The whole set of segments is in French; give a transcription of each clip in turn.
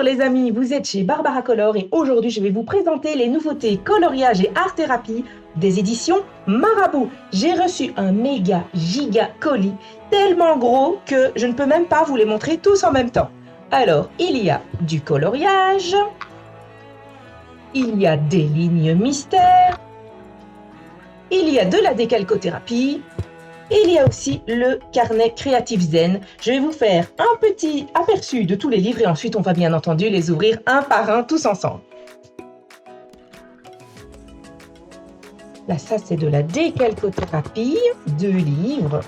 les amis, vous êtes chez Barbara Color et aujourd'hui je vais vous présenter les nouveautés coloriage et art-thérapie des éditions Marabout. J'ai reçu un méga giga colis tellement gros que je ne peux même pas vous les montrer tous en même temps. Alors, il y a du coloriage, il y a des lignes mystères, il y a de la décalcothérapie, il y a aussi le carnet créatif zen. Je vais vous faire un petit aperçu de tous les livres et ensuite on va bien entendu les ouvrir un par un tous ensemble. Là, ça c'est de la décalcothérapie, 2 livres.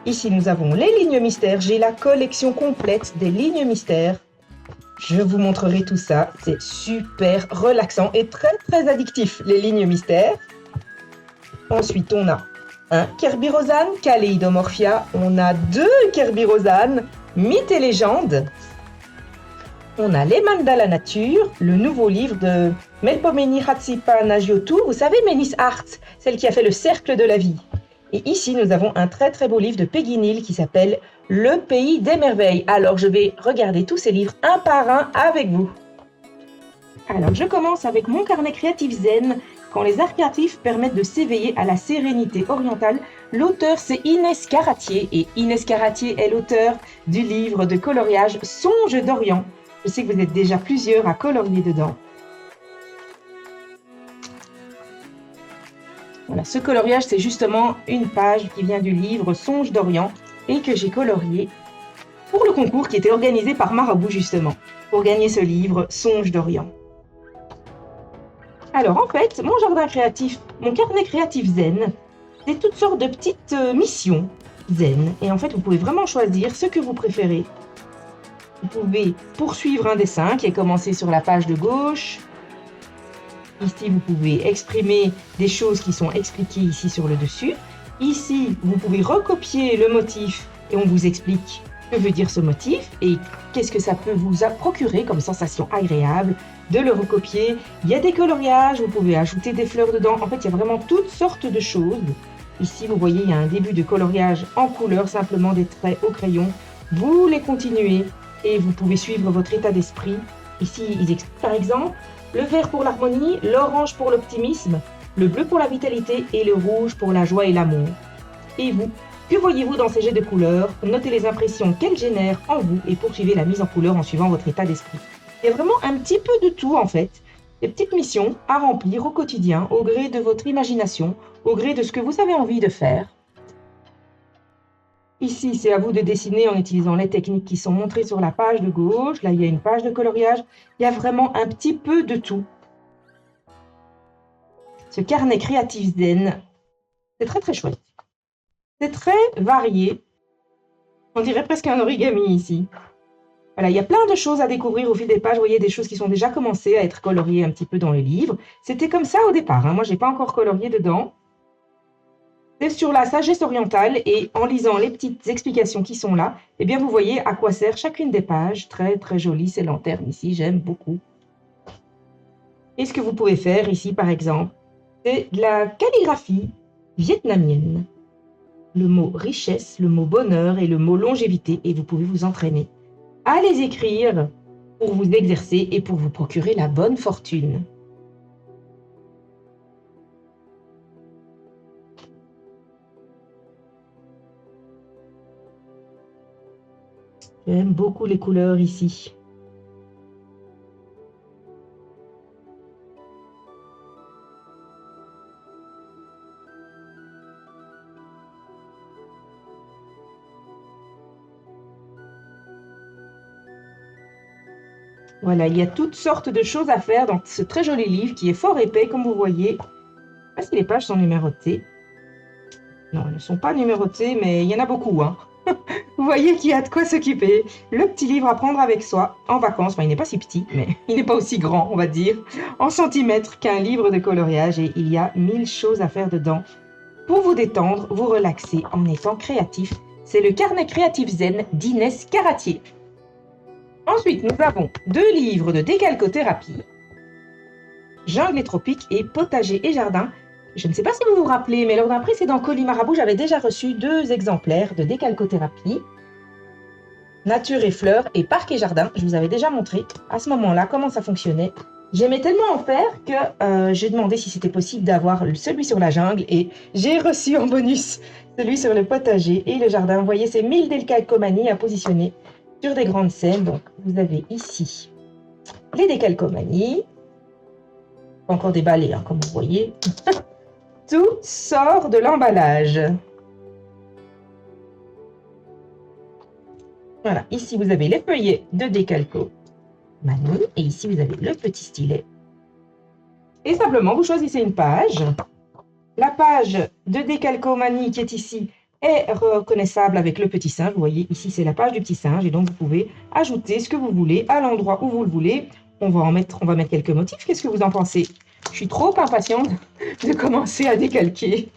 Ici nous avons les lignes mystères. J'ai la collection complète des lignes mystères. Je vous montrerai tout ça. C'est super relaxant et très addictif, les lignes mystères. Ensuite, on a un Kerberosan, Kaleidomorphia. On a 2 Kerberosan, Mythes et légendes. On a les mandalas nature, le nouveau livre de Melpomene Hatsipa Najiotu. Vous savez, Menis Art, celle qui a fait le cercle de la vie. Et ici, nous avons un très beau livre de Peggy Neal qui s'appelle Le pays des merveilles. Alors, je vais regarder tous ces livres un par un avec vous. Alors, je commence avec mon carnet créatif zen. Quand les arts créatifs permettent de s'éveiller à la sérénité orientale, l'auteur c'est Inès Caratier. Et Inès Caratier est l'auteur du livre de coloriage Songes d'Orient. Je sais que vous êtes déjà plusieurs à colorier dedans. Voilà, ce coloriage, c'est justement une page qui vient du livre Songes d'Orient et que j'ai colorié pour le concours qui était organisé par Marabout justement, pour gagner ce livre Songes d'Orient. Alors en fait, mon jardin créatif, mon carnet créatif zen, c'est toutes sortes de petites missions zen. Et en fait, vous pouvez vraiment choisir ce que vous préférez. Vous pouvez poursuivre un dessin qui est commencé sur la page de gauche. Ici, vous pouvez exprimer des choses qui sont expliquées ici sur le dessus. Ici, vous pouvez recopier le motif et on vous explique que veut dire ce motif et qu'est-ce que ça peut vous procurer comme sensation agréable de le recopier. Il y a des coloriages, vous pouvez ajouter des fleurs dedans. En fait, il y a vraiment toutes sortes de choses. Ici, vous voyez, il y a un début de coloriage en couleur, simplement des traits au crayon. Vous les continuez et vous pouvez suivre votre état d'esprit. Ici, ils expliquent par exemple le vert pour l'harmonie, l'orange pour l'optimisme, le bleu pour la vitalité et le rouge pour la joie et l'amour. Et vous, que voyez-vous dans ces jets de couleurs? Notez les impressions qu'elles génèrent en vous et poursuivez la mise en couleur en suivant votre état d'esprit. Il y a vraiment un petit peu de tout en fait. Des petites missions à remplir au quotidien, au gré de votre imagination, au gré de ce que vous avez envie de faire. Ici, c'est à vous de dessiner en utilisant les techniques qui sont montrées sur la page de gauche. Là, il y a une page de coloriage. Il y a vraiment un petit peu de tout. Ce carnet créatif zen, c'est très chouette. C'est très varié. On dirait presque un origami ici. Voilà, il y a plein de choses à découvrir au fil des pages. Vous voyez des choses qui sont déjà commencées à être coloriées un petit peu dans le livre. C'était comme ça au départ. Moi, je n'ai pas encore colorié dedans. C'est sur la sagesse orientale et en lisant les petites explications qui sont là, eh bien vous voyez à quoi sert chacune des pages. Très jolie ces lanternes ici, j'aime beaucoup. Et ce que vous pouvez faire ici par exemple, c'est de la calligraphie vietnamienne. Le mot richesse, le mot bonheur et le mot longévité et vous pouvez vous entraîner à les écrire pour vous exercer et pour vous procurer la bonne fortune. J'aime beaucoup les couleurs ici. Voilà, il y a toutes sortes de choses à faire dans ce très joli livre qui est fort épais, comme vous voyez. Je ne sais pas si les pages sont numérotées. Non, elles ne sont pas numérotées, mais il y en a beaucoup. Vous voyez qu'il y a de quoi s'occuper. Le petit livre à prendre avec soi en vacances. Enfin, il n'est pas si petit, mais il n'est pas aussi grand, on va dire, en centimètres qu'un livre de coloriage. Et il y a 1000 choses à faire dedans pour vous détendre, vous relaxer en étant créatif. C'est le carnet créatif zen d'Inès Caratier. Ensuite, nous avons 2 livres de décalcothérapie. Jungle et tropique et potager et jardin. Je ne sais pas si vous vous rappelez, mais lors d'un précédent colis Marabout, j'avais déjà reçu 2 exemplaires de décalcothérapie. nature et fleurs et parc et jardin. Je vous avais déjà montré à ce moment-là comment ça fonctionnait. J'aimais tellement en faire que j'ai demandé si c'était possible d'avoir celui sur la jungle et j'ai reçu en bonus celui sur le potager et le jardin. Vous voyez, c'est 1000 décalcomanies à positionner sur des grandes scènes. Donc, vous avez ici les décalcomanies. Encore déballé, hein, comme vous voyez. Tout sort de l'emballage. Voilà, ici vous avez les feuillets de décalcomanie et ici vous avez le petit stylet. Et simplement, vous choisissez une page. La page de décalcomanie qui est ici est reconnaissable avec le petit singe. Vous voyez, ici c'est la page du petit singe et donc vous pouvez ajouter ce que vous voulez à l'endroit où vous le voulez. On va mettre quelques motifs. Qu'est-ce que vous en pensez? Je suis trop impatiente de commencer à décalquer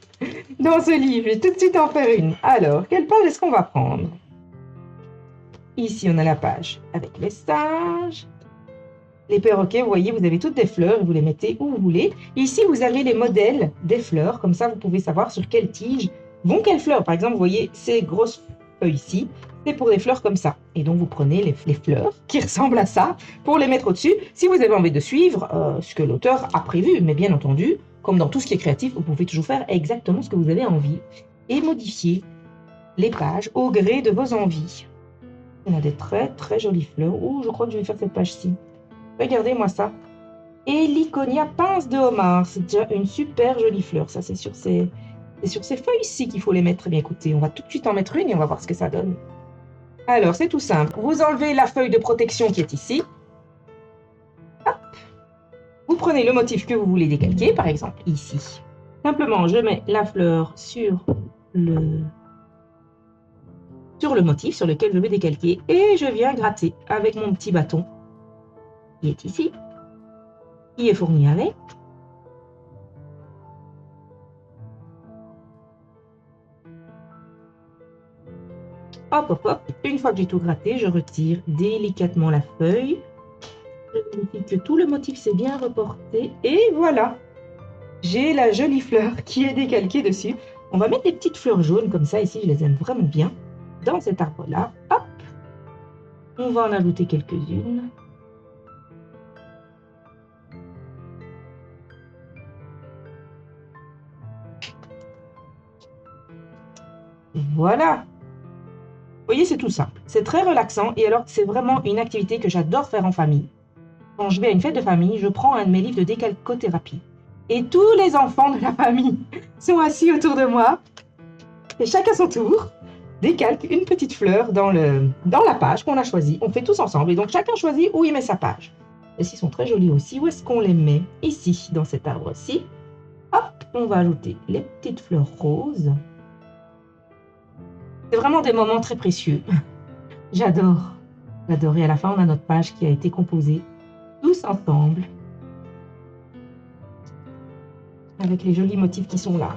dans ce livre. Je vais tout de suite en faire une. Alors, quelle page est-ce qu'on va prendre? Ici, on a la page avec les singes. Les perroquets, vous voyez, vous avez toutes des fleurs. Vous les mettez où vous voulez. Ici, vous avez les modèles des fleurs. Comme ça, vous pouvez savoir sur quelle tige vont quelles fleurs. Par exemple, vous voyez ces grosses feuilles ici. C'est pour des fleurs comme ça. Et donc, vous prenez les fleurs qui ressemblent à ça pour les mettre au-dessus. Si vous avez envie de suivre ce que l'auteur a prévu, mais bien entendu, comme dans tout ce qui est créatif, vous pouvez toujours faire exactement ce que vous avez envie et modifier les pages au gré de vos envies. On a des très très jolies fleurs. Ouh, je crois que je vais faire cette page-ci. Regardez-moi ça. Heliconia pince de homard. C'est déjà une super jolie fleur. Ça, c'est sur ces feuilles-ci qu'il faut les mettre. Eh bien, écoutez, on va tout de suite en mettre une et on va voir ce que ça donne. Alors, c'est tout simple. Vous enlevez la feuille de protection qui est ici. Hop. Vous prenez le motif que vous voulez décalquer, par exemple ici. Simplement, je mets la fleur sur le motif sur lequel je vais décalquer et je viens gratter avec mon petit bâton qui est ici, qui est fourni avec. Hop, hop, hop. Une fois que j'ai tout gratté, je retire délicatement la feuille. Je vérifie que tout le motif s'est bien reporté. Et voilà, j'ai la jolie fleur qui est décalquée dessus. On va mettre des petites fleurs jaunes comme ça. Ici, je les aime vraiment bien. Dans cet arbre-là, hop. On va en ajouter quelques-unes. Voilà. Vous voyez, c'est tout simple. C'est très relaxant et alors c'est vraiment une activité que j'adore faire en famille. Quand je vais à une fête de famille, je prends un de mes livres de décalcothérapie. Et tous les enfants de la famille sont assis autour de moi. Et chacun son tour décalque une petite fleur dans la page qu'on a choisie. On fait tous ensemble. Et donc chacun choisit où il met sa page. Et s'ils sont très jolis aussi, où est-ce qu'on les met? Ici, dans cet arbre-ci. Hop, on va ajouter les petites fleurs roses. C'est vraiment des moments très précieux. J'adore. J'adore. Et à la fin, on a notre page qui a été composée tous ensemble. Avec les jolis motifs qui sont là.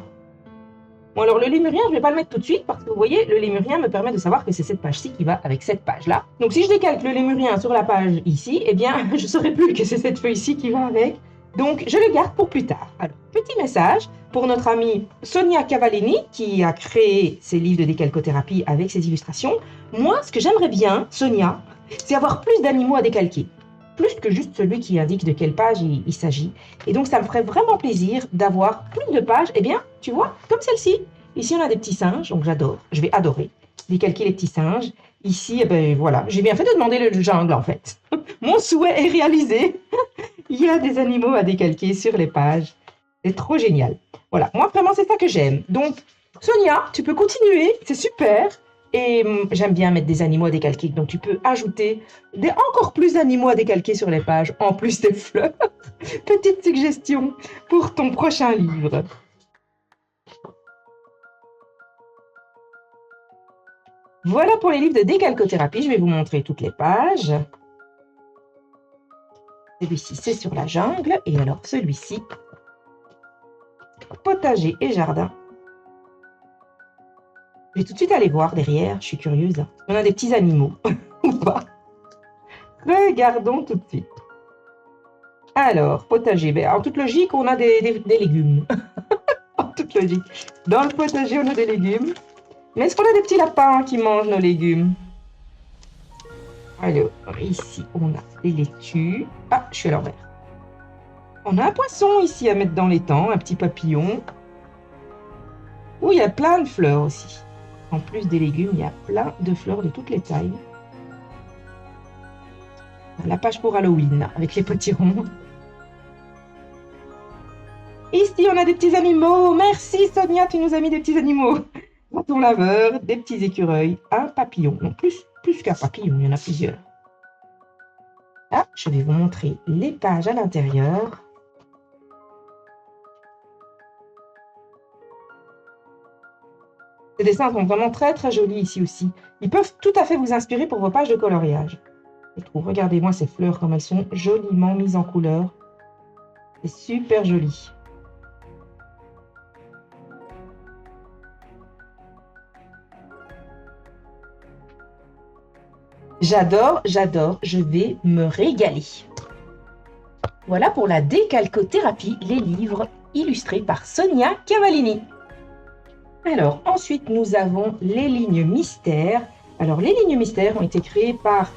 Bon, alors le lémurien, je ne vais pas le mettre tout de suite parce que vous voyez, le lémurien me permet de savoir que c'est cette page-ci qui va avec cette page-là. Donc si je décalque le lémurien sur la page ici, eh bien, je ne saurai plus que c'est cette feuille-ci qui va avec. Donc, je le garde pour plus tard. Alors, petit message pour notre amie Sonia Cavallini qui a créé ces livres de décalcothérapie avec ses illustrations. Moi, ce que j'aimerais bien, Sonia, c'est avoir plus d'animaux à décalquer. Plus que juste celui qui indique de quelle page il s'agit. Et donc, ça me ferait vraiment plaisir d'avoir plus de pages. Eh bien, tu vois, comme celle-ci. Ici, on a des petits singes, donc j'adore. Je vais adorer décalquer les petits singes. Ici, eh ben, voilà, j'ai bien fait de demander le jungle, en fait. Mon souhait est réalisé. Il y a des animaux à décalquer sur les pages. C'est trop génial. Voilà, moi, vraiment, c'est ça que j'aime. Donc, Sonia, tu peux continuer, c'est super. Et j'aime bien mettre des animaux à décalquer. Donc, tu peux ajouter encore plus d'animaux à décalquer sur les pages, en plus des fleurs. Petite suggestion pour ton prochain livre. Voilà pour les livres de décalcothérapie. Je vais vous montrer toutes les pages. Celui-ci, c'est sur la jungle. Et alors, celui-ci, potager et jardin. Je vais tout de suite aller voir derrière. Je suis curieuse. On a des petits animaux ou pas? Regardons tout de suite. Alors, potager. Ben, en toute logique, on a des légumes. En toute logique. Dans le potager, on a des légumes. Mais est-ce qu'on a des petits lapins qui mangent nos légumes? Alors, ici, on a des laitues. Ah, je suis à l'envers. On a un poisson ici à mettre dans l'étang, un petit papillon. Où il y a plein de fleurs aussi. En plus des légumes, il y a plein de fleurs de toutes les tailles. La page pour Halloween, avec les potirons. Ici, on a des petits animaux. Merci Sonia, tu nous as mis des petits animaux. Raton laveur, des petits écureuils, un papillon. Non, plus qu'un papillon, il y en a plusieurs. Ah, je vais vous montrer les pages à l'intérieur. Ces dessins sont vraiment très très jolis ici aussi. Ils peuvent tout à fait vous inspirer pour vos pages de coloriage. Je trouve, regardez-moi ces fleurs comme elles sont joliment mises en couleur. C'est super joli. J'adore, j'adore, je vais me régaler. Voilà pour la décalcothérapie, les livres illustrés par Sonia Cavallini. Alors, ensuite, nous avons les lignes mystères. Alors, les lignes mystères ont été créées par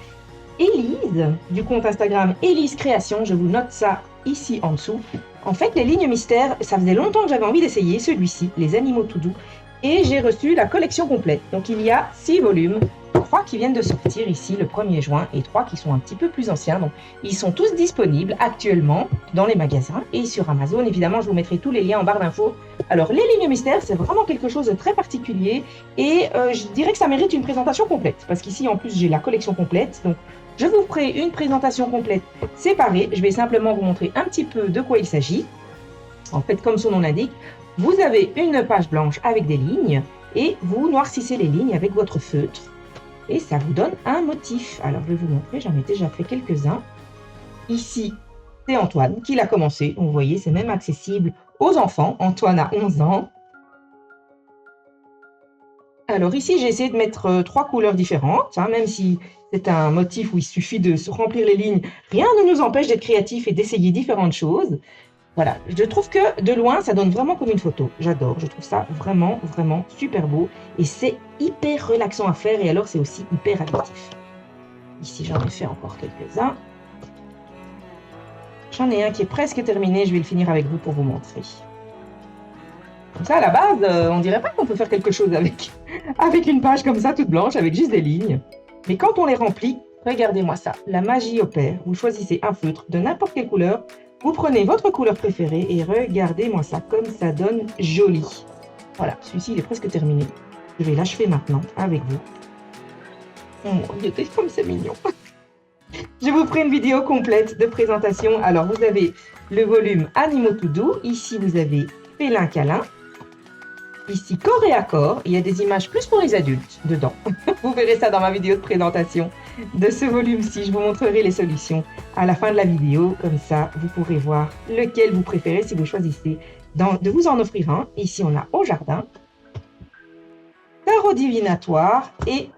Élise, du compte Instagram Élise Création. Je vous note ça ici en dessous. En fait, les lignes mystères, ça faisait longtemps que j'avais envie d'essayer celui-ci, Les Animaux Tout Doux. Et j'ai reçu la collection complète. Donc, il y a 6 volumes. 3 qui viennent de sortir ici le 1er juin et 3 qui sont un petit peu plus anciens. Donc, ils sont tous disponibles actuellement dans les magasins et sur Amazon. Évidemment, je vous mettrai tous les liens en barre d'infos. Alors, les lignes mystères, c'est vraiment quelque chose de très particulier et je dirais que ça mérite une présentation complète parce qu'ici, en plus, j'ai la collection complète. Donc, je vous ferai une présentation complète séparée. Je vais simplement vous montrer un petit peu de quoi il s'agit. En fait, comme son nom l'indique, vous avez une page blanche avec des lignes et vous noircissez les lignes avec votre feutre. Et ça vous donne un motif. Alors, je vais vous montrer, j'en ai déjà fait quelques-uns. Ici, c'est Antoine qui l'a commencé. Vous voyez, c'est même accessible aux enfants. Antoine a 11 ans. Alors ici, j'ai essayé de mettre 3 couleurs différentes, hein, même si c'est un motif où il suffit de se remplir les lignes. Rien ne nous empêche d'être créatif et d'essayer différentes choses. Voilà, je trouve que de loin, ça donne vraiment comme une photo. J'adore, je trouve ça vraiment, vraiment super beau. Et c'est hyper relaxant à faire et alors c'est aussi hyper addictif. Ici, j'en ai fait encore quelques-uns. J'en ai un qui est presque terminé, je vais le finir avec vous pour vous montrer. Comme ça, à la base, on dirait pas qu'on peut faire quelque chose avec une page comme ça, toute blanche, avec juste des lignes. Mais quand on les remplit, regardez-moi ça, la magie opère. Vous choisissez un feutre de n'importe quelle couleur. Vous prenez votre couleur préférée et regardez-moi ça, comme ça donne joli. Voilà, celui-ci, il est presque terminé. Je vais l'achever maintenant avec vous. Oh mon Dieu, comme c'est mignon. Je vous ferai une vidéo complète de présentation. Alors, vous avez le volume Animaux tout doux. Ici, vous avez Félin câlin. Ici, corps et accord. Il y a des images plus pour les adultes dedans. Vous verrez ça dans ma vidéo de présentation de ce volume-ci. Je vous montrerai les solutions à la fin de la vidéo. Comme ça, vous pourrez voir lequel vous préférez si vous choisissez de vous en offrir un. Ici, on a Au jardin, Tarot divinatoire et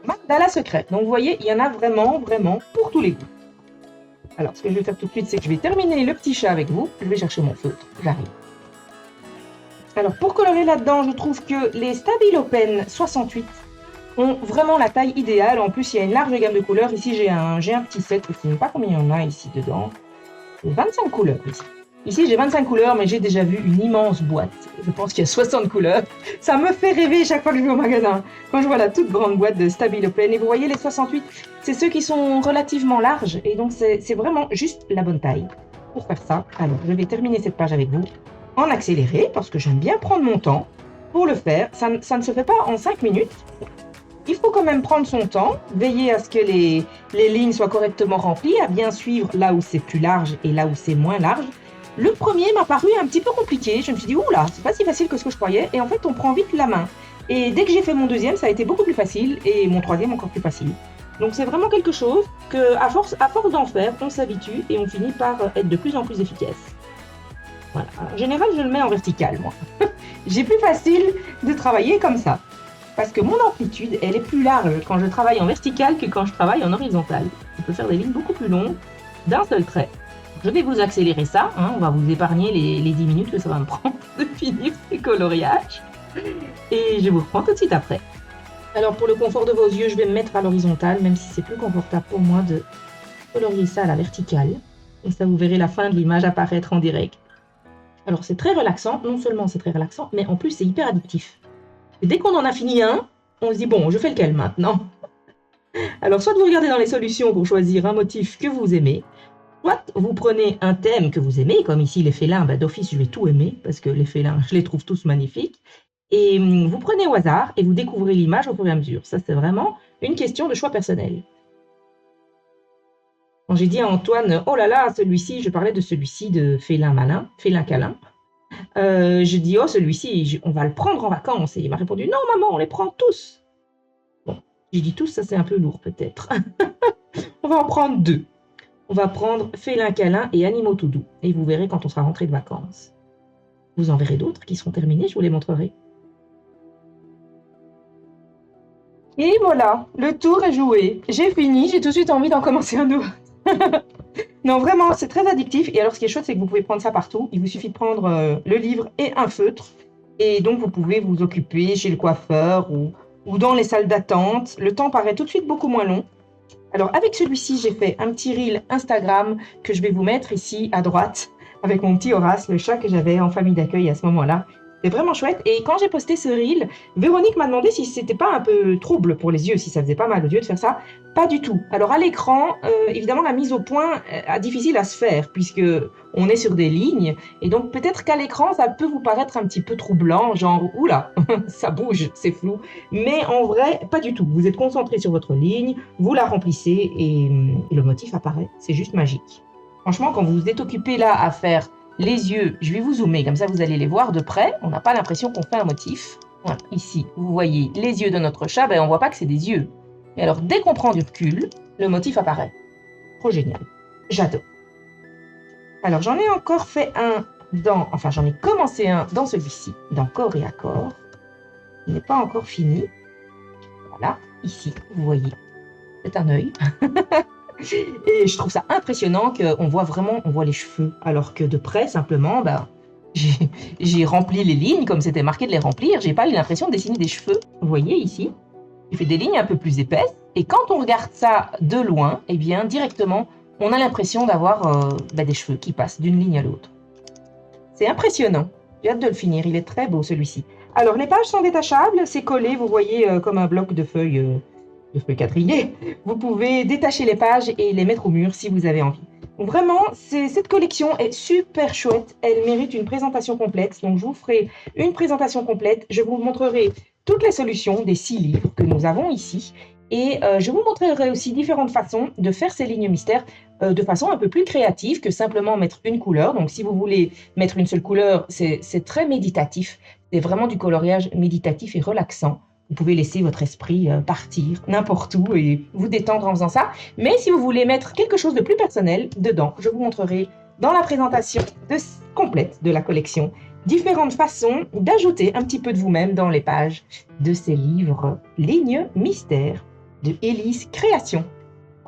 Mandala secret. Donc, vous voyez, il y en a vraiment, vraiment pour tous les goûts. Alors, ce que je vais faire tout de suite, c'est que je vais terminer le petit chat avec vous. Je vais chercher mon feutre. J'arrive. Alors, pour colorer là-dedans, je trouve que les Stabilo Pen 68 ont vraiment la taille idéale. En plus, il y a une large gamme de couleurs. Ici, j'ai un petit set. Je ne sais pas combien il y en a ici dedans. 25 couleurs ici. Ici, j'ai 25 couleurs, mais j'ai déjà vu une immense boîte. Je pense qu'il y a 60 couleurs. Ça me fait rêver chaque fois que je vais au magasin. Quand je vois la toute grande boîte de Stabilo Pen. Et vous voyez, les 68, c'est ceux qui sont relativement larges. Et donc, c'est vraiment juste la bonne taille pour faire ça. Alors, je vais terminer cette page avec vous en accéléré, parce que j'aime bien prendre mon temps pour le faire. Ça ne se fait pas en 5 minutes. Il faut quand même prendre son temps, veiller à ce que les lignes soient correctement remplies, à bien suivre là où c'est plus large et là où c'est moins large. Le premier m'a paru un petit peu compliqué. Je me suis dit, oula, c'est pas si facile que ce que je croyais. Et en fait, on prend vite la main. Et dès que j'ai fait mon deuxième, ça a été beaucoup plus facile. Et mon troisième, encore plus facile. Donc, c'est vraiment quelque chose que, à force d'en faire, on s'habitue et on finit par être de plus en plus efficace. Voilà. En général, je le mets en vertical, moi. J'ai plus facile de travailler comme ça. Parce que mon amplitude, elle est plus large quand je travaille en vertical que quand je travaille en horizontal. Je peux faire des lignes beaucoup plus longues d'un seul trait. Je vais vous accélérer ça. Hein, on va vous épargner les 10 minutes que ça va me prendre de finir ces coloriages. Et je vous reprends tout de suite après. Alors pour le confort de vos yeux, je vais me mettre à l'horizontale, même si c'est plus confortable pour moi de colorier ça à la verticale. Et ça, vous verrez la fin de l'image apparaître en direct. Alors c'est très relaxant, non seulement c'est très relaxant, mais en plus c'est hyper addictif. Et dès qu'on en a fini un, on se dit bon, je fais lequel maintenant? Alors soit vous regardez dans les solutions pour choisir un motif que vous aimez, soit vous prenez un thème que vous aimez, comme ici les félins, d'office je vais tout aimer, parce que les félins, je les trouve tous magnifiques, et vous prenez au hasard et vous découvrez l'image au fur et à mesure. Ça c'est vraiment une question de choix personnel. Quand j'ai dit à Antoine, oh là là, celui-ci, je parlais de celui-ci de félin malin, félin câlin, je dis, oh celui-ci, on va le prendre en vacances, et il m'a répondu, non maman, on les prend tous. Bon, j'ai dit tous, ça c'est un peu lourd peut-être. On va en prendre 2. On va prendre félin câlin et animaux tout doux. Et vous verrez quand on sera rentré de vacances. Vous en verrez d'autres qui seront terminés, je vous les montrerai. Et voilà, le tour est joué. J'ai fini, j'ai tout de suite envie d'en commencer un autre. Non, vraiment, c'est très addictif. Et alors, ce qui est chouette, c'est que vous pouvez prendre ça partout. Il vous suffit de prendre le livre et un feutre. Et donc, vous pouvez vous occuper chez le coiffeur ou dans les salles d'attente. Le temps paraît tout de suite beaucoup moins long. Alors, avec celui-ci, j'ai fait un petit reel Instagram que je vais vous mettre ici à droite avec mon petit Horace, le chat que j'avais en famille d'accueil à ce moment-là. C'est vraiment chouette. Et quand j'ai posté ce reel, Véronique m'a demandé si c'était pas un peu trouble pour les yeux, si ça faisait pas mal aux yeux de faire ça. Pas du tout. Alors, à l'écran, évidemment, la mise au point est difficile à se faire puisque on est sur des lignes. Et donc, peut-être qu'à l'écran, ça peut vous paraître un petit peu troublant, genre, oula, ça bouge, c'est flou. Mais en vrai, pas du tout. Vous êtes concentré sur votre ligne, vous la remplissez et le motif apparaît. C'est juste magique. Franchement, quand vous êtes occupé là à faire les yeux, je vais vous zoomer, comme ça vous allez les voir de près. On n'a pas l'impression qu'on fait un motif. Voilà, ici, vous voyez les yeux de notre chat, on ne voit pas que c'est des yeux. Et alors, dès qu'on prend du recul, le motif apparaît. Trop génial. J'adore. Alors, j'en ai encore fait un j'en ai commencé un dans celui-ci, dans Corps et Accord. Il n'est pas encore fini. Voilà, ici, vous voyez, c'est un œil. Et je trouve ça impressionnant qu'on voit vraiment, on voit les cheveux, alors que de près, simplement, j'ai rempli les lignes comme c'était marqué de les remplir. J'ai pas eu l'impression de dessiner des cheveux. Vous voyez ici, j'ai fait des lignes un peu plus épaisses. Et quand on regarde ça de loin, eh bien, directement, on a l'impression d'avoir des cheveux qui passent d'une ligne à l'autre. C'est impressionnant. J'ai hâte de le finir. Il est très beau, celui-ci. Alors, les pages sont détachables. C'est collé, vous voyez, comme un bloc de feuilles quadrillé. Vous pouvez détacher les pages et les mettre au mur si vous avez envie. Donc vraiment, cette collection est super chouette. Elle mérite une présentation complète. Donc, je vous ferai une présentation complète. Je vous montrerai toutes les solutions des 6 livres que nous avons ici. Et je vous montrerai aussi différentes façons de faire ces lignes mystères de façon un peu plus créative que simplement mettre une couleur. Donc, si vous voulez mettre une seule couleur, c'est très méditatif. C'est vraiment du coloriage méditatif et relaxant. Vous pouvez laisser votre esprit partir n'importe où et vous détendre en faisant ça. Mais si vous voulez mettre quelque chose de plus personnel dedans, je vous montrerai dans la présentation complète de la collection différentes façons d'ajouter un petit peu de vous-même dans les pages de ces livres Lignes mystères de Élise Création.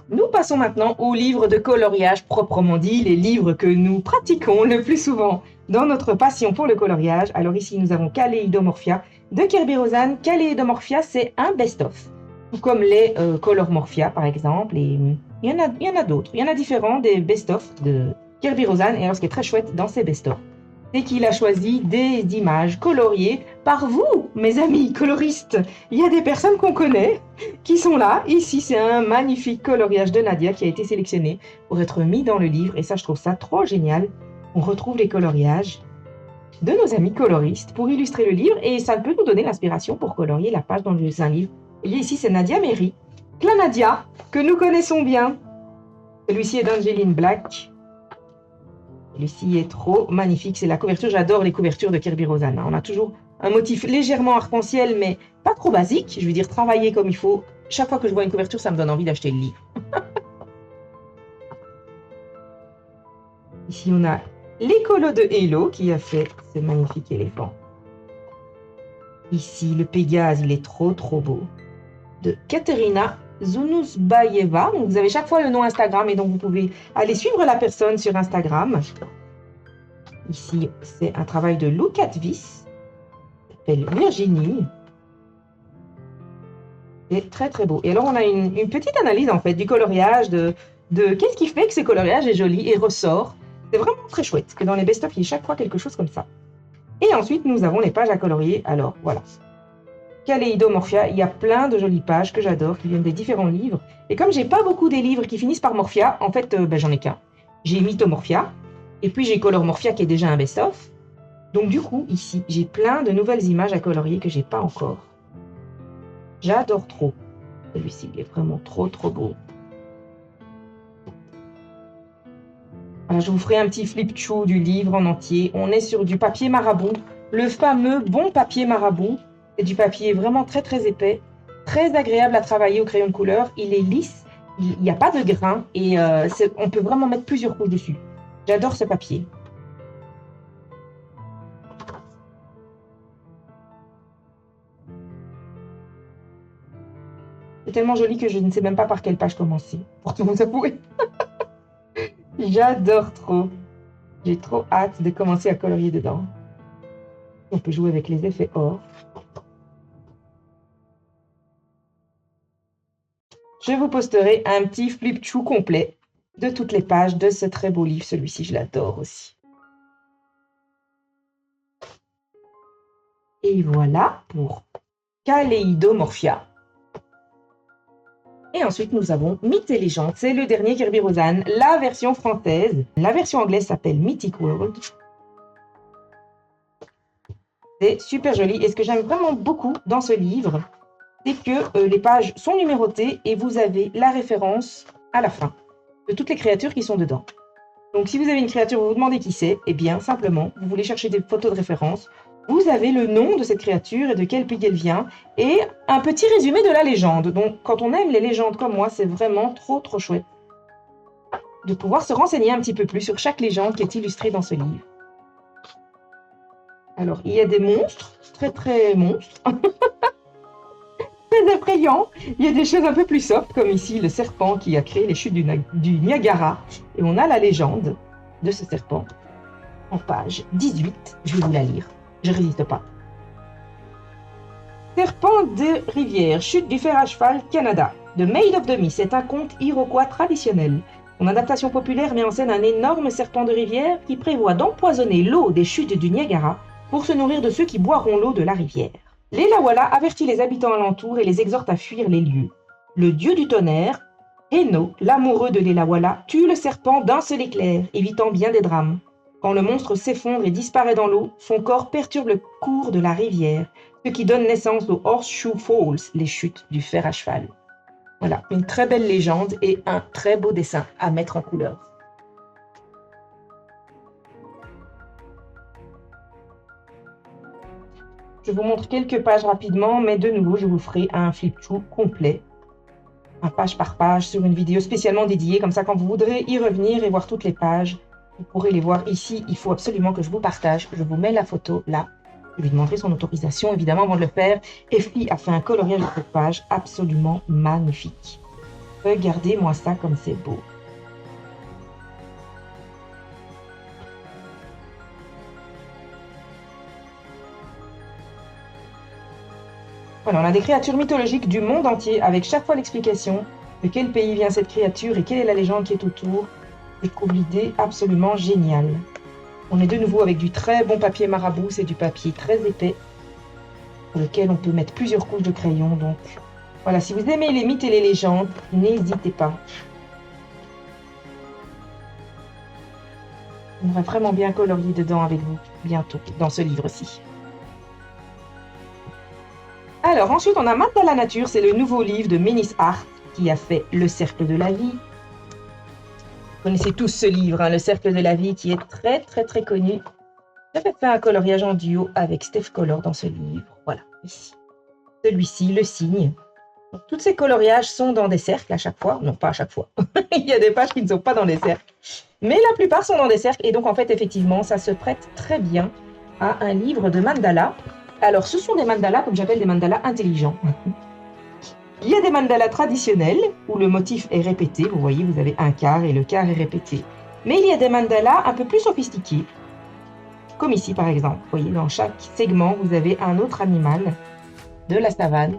Nous passons maintenant aux livres de coloriage proprement dit, les livres que nous pratiquons le plus souvent dans notre passion pour le coloriage. Alors ici, nous avons Kaléidomorphia de Kerby Rosanes. Kaléidomorphia, c'est un best-of, tout comme les Colormorphia par exemple. Et il y en a d'autres, il y en a différents des best-of de Kerby Rosanes. Et alors, ce qui est très chouette dans ces best-of, c'est qu'il a choisi des images coloriées par vous, mes amis coloristes. Il y a des personnes qu'on connaît qui sont là. Ici, c'est un magnifique coloriage de Nadia qui a été sélectionné pour être mis dans le livre. Et ça, je trouve ça trop génial. On retrouve les coloriages de nos amis coloristes pour illustrer le livre. Et ça peut nous donner l'inspiration pour colorier la page dans un livre. Et ici, c'est Nadia Méry. La Nadia, que nous connaissons bien. Celui-ci est d'Angeline Black. Celui-ci est trop magnifique, c'est la couverture, j'adore les couvertures de Kerby Rosanes. On a toujours un motif légèrement arc-en-ciel, mais pas trop basique, je veux dire travaillé comme il faut. Chaque fois que je vois une couverture, ça me donne envie d'acheter le livre. Ici, on a l'écolo de Hello qui a fait ce magnifique éléphant. Ici, le Pégase, il est trop beau. De Katerina Zunusbayeva. Donc, vous avez chaque fois le nom Instagram et donc vous pouvez aller suivre la personne sur Instagram. Ici, c'est un travail de Lou Katvis, qui s'appelle Virginie. C'est très très beau. Et alors on a une petite analyse en fait du coloriage, de qu'est-ce qui fait que ce coloriage est joli et ressort. C'est vraiment très chouette que dans les best-of, il y ait chaque fois quelque chose comme ça. Et ensuite, nous avons les pages à colorier. Alors voilà. Kaleidomorphia, il y a plein de jolies pages que j'adore, qui viennent des différents livres. Et comme j'ai pas beaucoup des livres qui finissent par Morphia, en fait, j'en ai qu'un. J'ai Mythomorphia, et puis j'ai Colormorphia qui est déjà un best-of. Donc du coup, ici, j'ai plein de nouvelles images à colorier que j'ai pas encore. J'adore trop. Celui-ci, il est vraiment trop trop beau. Voilà, je vous ferai un petit flip-chou du livre en entier. On est sur du papier marabout, le fameux bon papier marabout. C'est du papier vraiment très très épais, très agréable à travailler au crayon de couleur. Il est lisse, il n'y a pas de grains et on peut vraiment mettre plusieurs couches dessus. J'adore ce papier. C'est tellement joli que je ne sais même pas par quelle page commencer, pour tout vous avouer. J'adore trop. J'ai trop hâte de commencer à colorier dedans. On peut jouer avec les effets or. Je vous posterai un petit flip-chou complet de toutes les pages de ce très beau livre. Celui-ci, je l'adore aussi. Et voilà pour Kaleidomorphia. Et ensuite, nous avons Mythes et légendes. C'est le dernier Kirby Roseanne, la version française. La version anglaise s'appelle Mythic World. C'est super joli. Et ce que j'aime vraiment beaucoup dans ce livre, c'est que les pages sont numérotées et vous avez la référence à la fin de toutes les créatures qui sont dedans. Donc, si vous avez une créature, vous vous demandez qui c'est, eh bien, simplement, vous voulez chercher des photos de référence, vous avez le nom de cette créature et de quel pays elle vient, et un petit résumé de la légende. Donc, quand on aime les légendes comme moi, c'est vraiment trop, trop chouette de pouvoir se renseigner un petit peu plus sur chaque légende qui est illustrée dans ce livre. Alors, il y a des monstres, très, très monstres. Très effrayant. Il y a des choses un peu plus soft, comme ici le serpent qui a créé les chutes du Niagara. Et on a la légende de ce serpent en page 18. Je vais vous la lire. Je ne résiste pas. Serpent de rivière, chute du fer à cheval, Canada. The Maid of the Mist est un conte iroquois traditionnel. Son adaptation populaire met en scène un énorme serpent de rivière qui prévoit d'empoisonner l'eau des chutes du Niagara pour se nourrir de ceux qui boiront l'eau de la rivière. L'Elawala avertit les habitants alentours et les exhorte à fuir les lieux. Le dieu du tonnerre, Heno, l'amoureux de l'Elawala, tue le serpent d'un seul éclair, évitant bien des drames. Quand le monstre s'effondre et disparaît dans l'eau, son corps perturbe le cours de la rivière, ce qui donne naissance aux Horseshoe Falls, les chutes du fer à cheval. Voilà, une très belle légende et un très beau dessin à mettre en couleur. Je vous montre quelques pages rapidement, mais de nouveau, je vous ferai un flip-chou complet, un page par page, sur une vidéo spécialement dédiée. Comme ça, quand vous voudrez y revenir et voir toutes les pages, vous pourrez les voir ici. Il faut absolument que je vous partage. Je vous mets la photo là. Je lui demanderai son autorisation, évidemment, avant de le faire. Effie a fait un coloriage de cette page absolument magnifique. Regardez-moi ça comme c'est beau. Voilà, on a des créatures mythologiques du monde entier, avec chaque fois l'explication de quel pays vient cette créature et quelle est la légende qui est autour. Je trouve l'idée absolument géniale. On est de nouveau avec du très bon papier marabout, c'est du papier très épais, sur lequel on peut mettre plusieurs couches de crayon. Donc voilà, si vous aimez les mythes et les légendes, n'hésitez pas. On va vraiment bien colorier dedans avec vous bientôt, dans ce livre-ci. Alors ensuite, on a Mandala Nature, c'est le nouveau livre de Menis Art qui a fait Le Cercle de la Vie. Vous connaissez tous ce livre, hein, Le Cercle de la Vie, qui est très très très connu. J'avais fait un coloriage en duo avec Steph Color dans ce livre. Voilà, ici. Celui-ci, le cygne. Donc, tous ces coloriages sont dans des cercles à chaque fois. Non, pas à chaque fois. Il y a des pages qui ne sont pas dans des cercles. Mais la plupart sont dans des cercles. Et donc, en fait, effectivement, ça se prête très bien à un livre de mandala. Alors, ce sont des mandalas, comme j'appelle des mandalas intelligents. Il y a des mandalas traditionnels, où le motif est répété. Vous voyez, vous avez un quart et le quart est répété. Mais il y a des mandalas un peu plus sophistiqués. Comme ici, par exemple. Vous voyez, dans chaque segment, vous avez un autre animal de la savane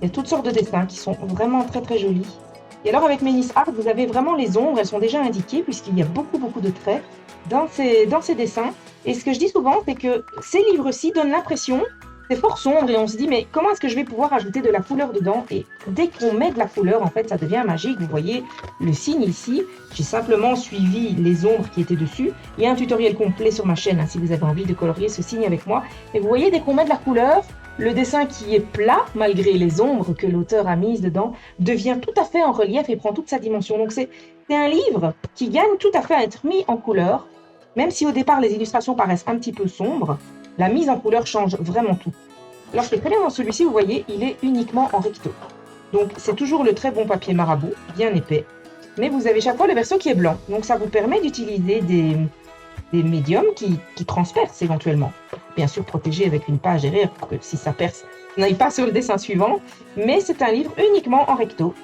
Il y a toutes sortes de dessins qui sont vraiment très très jolis. Et alors avec Ménis Art, vous avez vraiment les ombres, elles sont déjà indiquées puisqu'il y a beaucoup de traits dans ces dessins. Et ce que je dis souvent, c'est que ces livres-ci donnent l'impression, c'est fort sombre et on se dit mais comment est-ce que je vais pouvoir ajouter de la couleur dedans? Et dès qu'on met de la couleur, en fait, ça devient magique. Vous voyez le signe ici. J'ai simplement suivi les ombres qui étaient dessus. Il y a un tutoriel complet sur ma chaîne si vous avez envie de colorier ce signe avec moi. Et vous voyez, dès qu'on met de la couleur, le dessin qui est plat, malgré les ombres que l'auteur a mises dedans, devient tout à fait en relief et prend toute sa dimension. Donc c'est un livre qui gagne tout à fait à être mis en couleur. Même si au départ les illustrations paraissent un petit peu sombres, la mise en couleur change vraiment tout. Alors ce qui est très bien dans celui-ci, vous voyez, il est uniquement en recto. Donc c'est toujours le très bon papier marabout, bien épais. Mais vous avez chaque fois le verso qui est blanc. Donc ça vous permet d'utiliser des médiums qui transpercent éventuellement. Bien sûr protégé avec une page derrière pour que si ça perce, ça n'aille pas sur le dessin suivant. Mais c'est un livre uniquement en recto.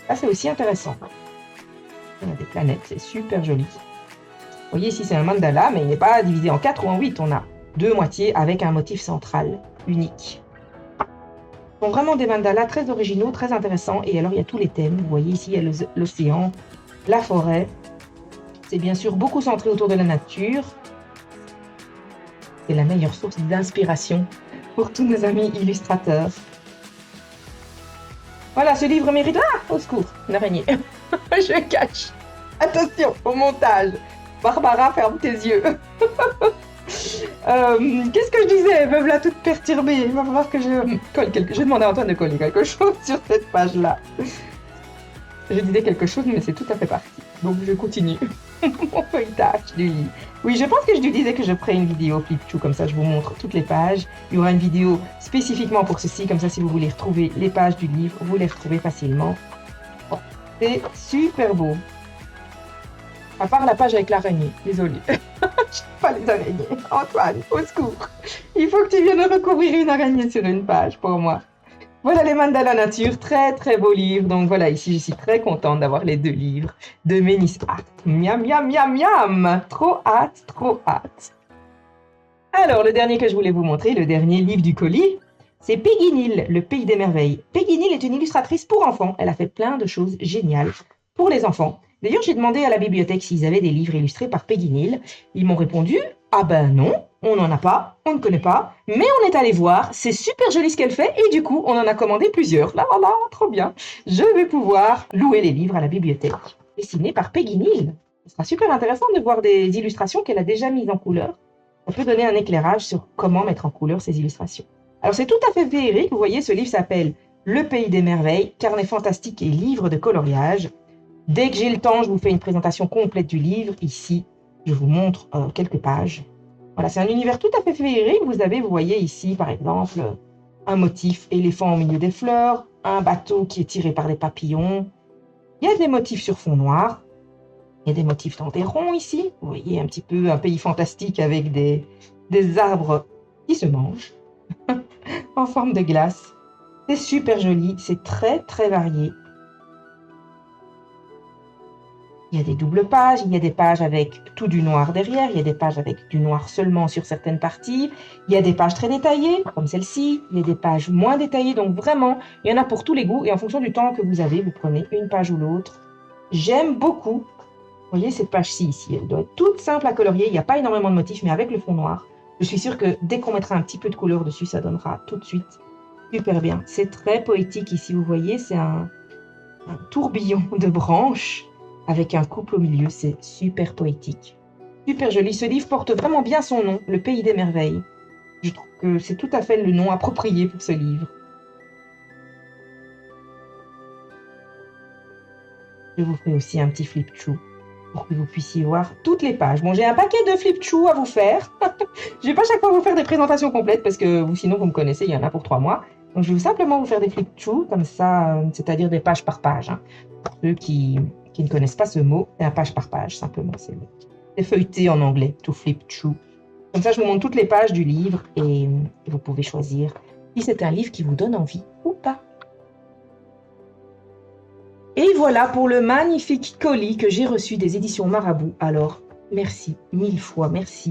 Ça c'est aussi intéressant. Il y a des planètes, c'est super joli. Vous voyez ici c'est un mandala, mais il n'est pas divisé en 4 ou en 8. On a 2 moitiés avec un motif central unique. Ce sont vraiment des mandalas très originaux, très intéressants. Et alors il y a tous les thèmes. Vous voyez ici il y a l'océan, la forêt. C'est bien sûr beaucoup centré autour de la nature. C'est la meilleure source d'inspiration pour tous nos amis illustrateurs. Voilà, ce livre mérite... Ah, au secours, une araignée. Je cache. Attention au montage. Barbara, ferme tes yeux. Qu'est-ce que je disais? Me voilà toute perturbée. Il va falloir que je colle quelque chose. Je demandais à Antoine de coller quelque chose sur cette page-là. Je disais quelque chose, mais c'est tout à fait parti. Donc je continue mon feuilletage du livre. Oui, je pense que je lui disais que je ferais une vidéo flip-chou, comme ça je vous montre toutes les pages. Il y aura une vidéo spécifiquement pour ceci, comme ça si vous voulez retrouver les pages du livre, vous les retrouvez facilement. Oh, c'est super beau. À part la page avec l'araignée, désolée. Je n'aime pas les araignées. Antoine, au secours. Il faut que tu viennes recouvrir une araignée sur une page pour moi. Voilà les mandalas nature, très très beau livre. Donc voilà, ici je suis très contente d'avoir les 2 livres de Ménis Art. Miam, miam, miam, miam. Trop hâte, trop hâte. Alors le dernier que je voulais vous montrer, le dernier livre du colis, c'est Peggy Neal, Le Pays des Merveilles. Peggy Neal est une illustratrice pour enfants. Elle a fait plein de choses géniales pour les enfants. D'ailleurs, j'ai demandé à la bibliothèque s'ils avaient des livres illustrés par Peggy Neal. Ils m'ont répondu « Ah ben non, on n'en a pas, on ne connaît pas, mais on est allé voir, c'est super joli ce qu'elle fait et du coup, on en a commandé plusieurs. Là, là, trop bien. Je vais pouvoir louer les livres à la bibliothèque. Dessinés par Peggy Neal. Ce sera super intéressant de voir des illustrations qu'elle a déjà mises en couleur. Ça peut donner un éclairage sur comment mettre en couleur ces illustrations. Alors, c'est tout à fait féerique. Vous voyez, ce livre s'appelle « Le Pays des Merveilles, carnet fantastique et livre de coloriage ». Dès que j'ai le temps, je vous fais une présentation complète du livre. Ici, je vous montre quelques pages. Voilà, c'est un univers tout à fait féerique. Vous voyez ici, par exemple, un motif éléphant au milieu des fleurs, un bateau qui est tiré par des papillons. Il y a des motifs sur fond noir. Il y a des motifs dans des ronds ici. Vous voyez un petit peu un pays fantastique avec des arbres qui se mangent en forme de glace. C'est super joli, c'est très très varié. Il y a des doubles pages, il y a des pages avec tout du noir derrière, il y a des pages avec du noir seulement sur certaines parties, il y a des pages très détaillées, comme celle-ci, il y a des pages moins détaillées, donc vraiment, il y en a pour tous les goûts, et en fonction du temps que vous avez, vous prenez une page ou l'autre. J'aime beaucoup, vous voyez cette page-ci ici, elle doit être toute simple à colorier, il n'y a pas énormément de motifs, mais avec le fond noir, je suis sûre que dès qu'on mettra un petit peu de couleur dessus, ça donnera tout de suite super bien. C'est très poétique ici, vous voyez, c'est un tourbillon de branches, avec un couple au milieu, c'est super poétique. Super joli, ce livre porte vraiment bien son nom, Le Pays des Merveilles. Je trouve que c'est tout à fait le nom approprié pour ce livre. Je vous ferai aussi un petit flip-chou pour que vous puissiez voir toutes les pages. Bon, j'ai un paquet de flip-chou à vous faire. Je ne vais pas chaque fois vous faire des présentations complètes parce que sinon vous me connaissez, il y en a pour 3 mois. Donc je vais simplement vous faire des flip-chou comme ça, c'est-à-dire des pages par page. Hein. Pour ceux qui ne connaissent pas ce mot, c'est un page par page, simplement. C'est feuilleté en anglais, to flip through. Comme ça, je vous montre toutes les pages du livre et vous pouvez choisir si c'est un livre qui vous donne envie ou pas. Et voilà pour le magnifique colis que j'ai reçu des éditions Marabout. Alors, merci, 1000 fois merci,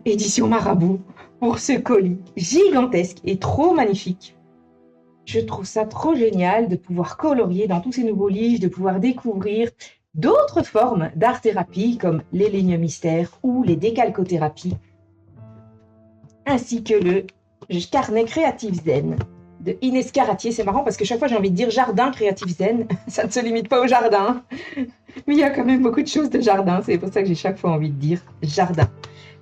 éditions Marabout, pour ce colis gigantesque et trop magnifique. Je trouve ça trop génial de pouvoir colorier dans tous ces nouveaux livres, de pouvoir découvrir d'autres formes d'art-thérapie comme les lignes mystères ou les décalcothérapies, ainsi que le carnet créatif zen de Inès Caratier. C'est marrant parce que chaque fois j'ai envie de dire jardin créatif zen, ça ne se limite pas au jardin, mais il y a quand même beaucoup de choses de jardin, c'est pour ça que j'ai chaque fois envie de dire jardin.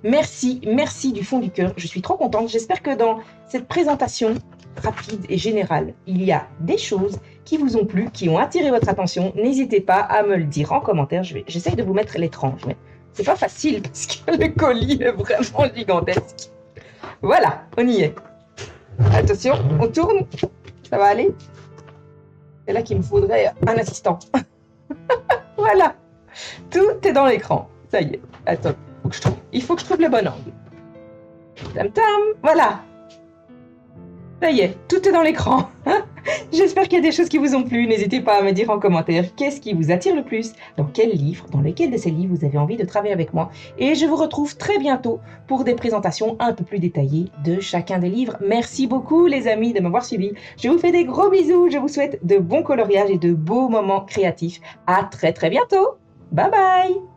Merci, merci du fond du cœur, je suis trop contente. J'espère que dans cette présentation rapide et générale, il y a des choses qui vous ont plu, qui ont attiré votre attention. N'hésitez pas à me le dire en commentaire. J'essaye de vous mettre l'étrange, mais c'est pas facile parce que le colis est vraiment gigantesque. Voilà, on y est. Attention, on tourne. Ça va aller? C'est là qu'il me faudrait un assistant. Voilà, tout est dans l'écran. Ça y est. Attends, il faut que je trouve le bon angle. Tam tam, voilà. Ça y est, tout est dans l'écran. J'espère qu'il y a des choses qui vous ont plu. N'hésitez pas à me dire en commentaire qu'est-ce qui vous attire le plus, dans quel livre, dans lequel de ces livres vous avez envie de travailler avec moi. Et je vous retrouve très bientôt pour des présentations un peu plus détaillées de chacun des livres. Merci beaucoup les amis de m'avoir suivi. Je vous fais des gros bisous. Je vous souhaite de bons coloriages et de beaux moments créatifs. À très bientôt. Bye bye.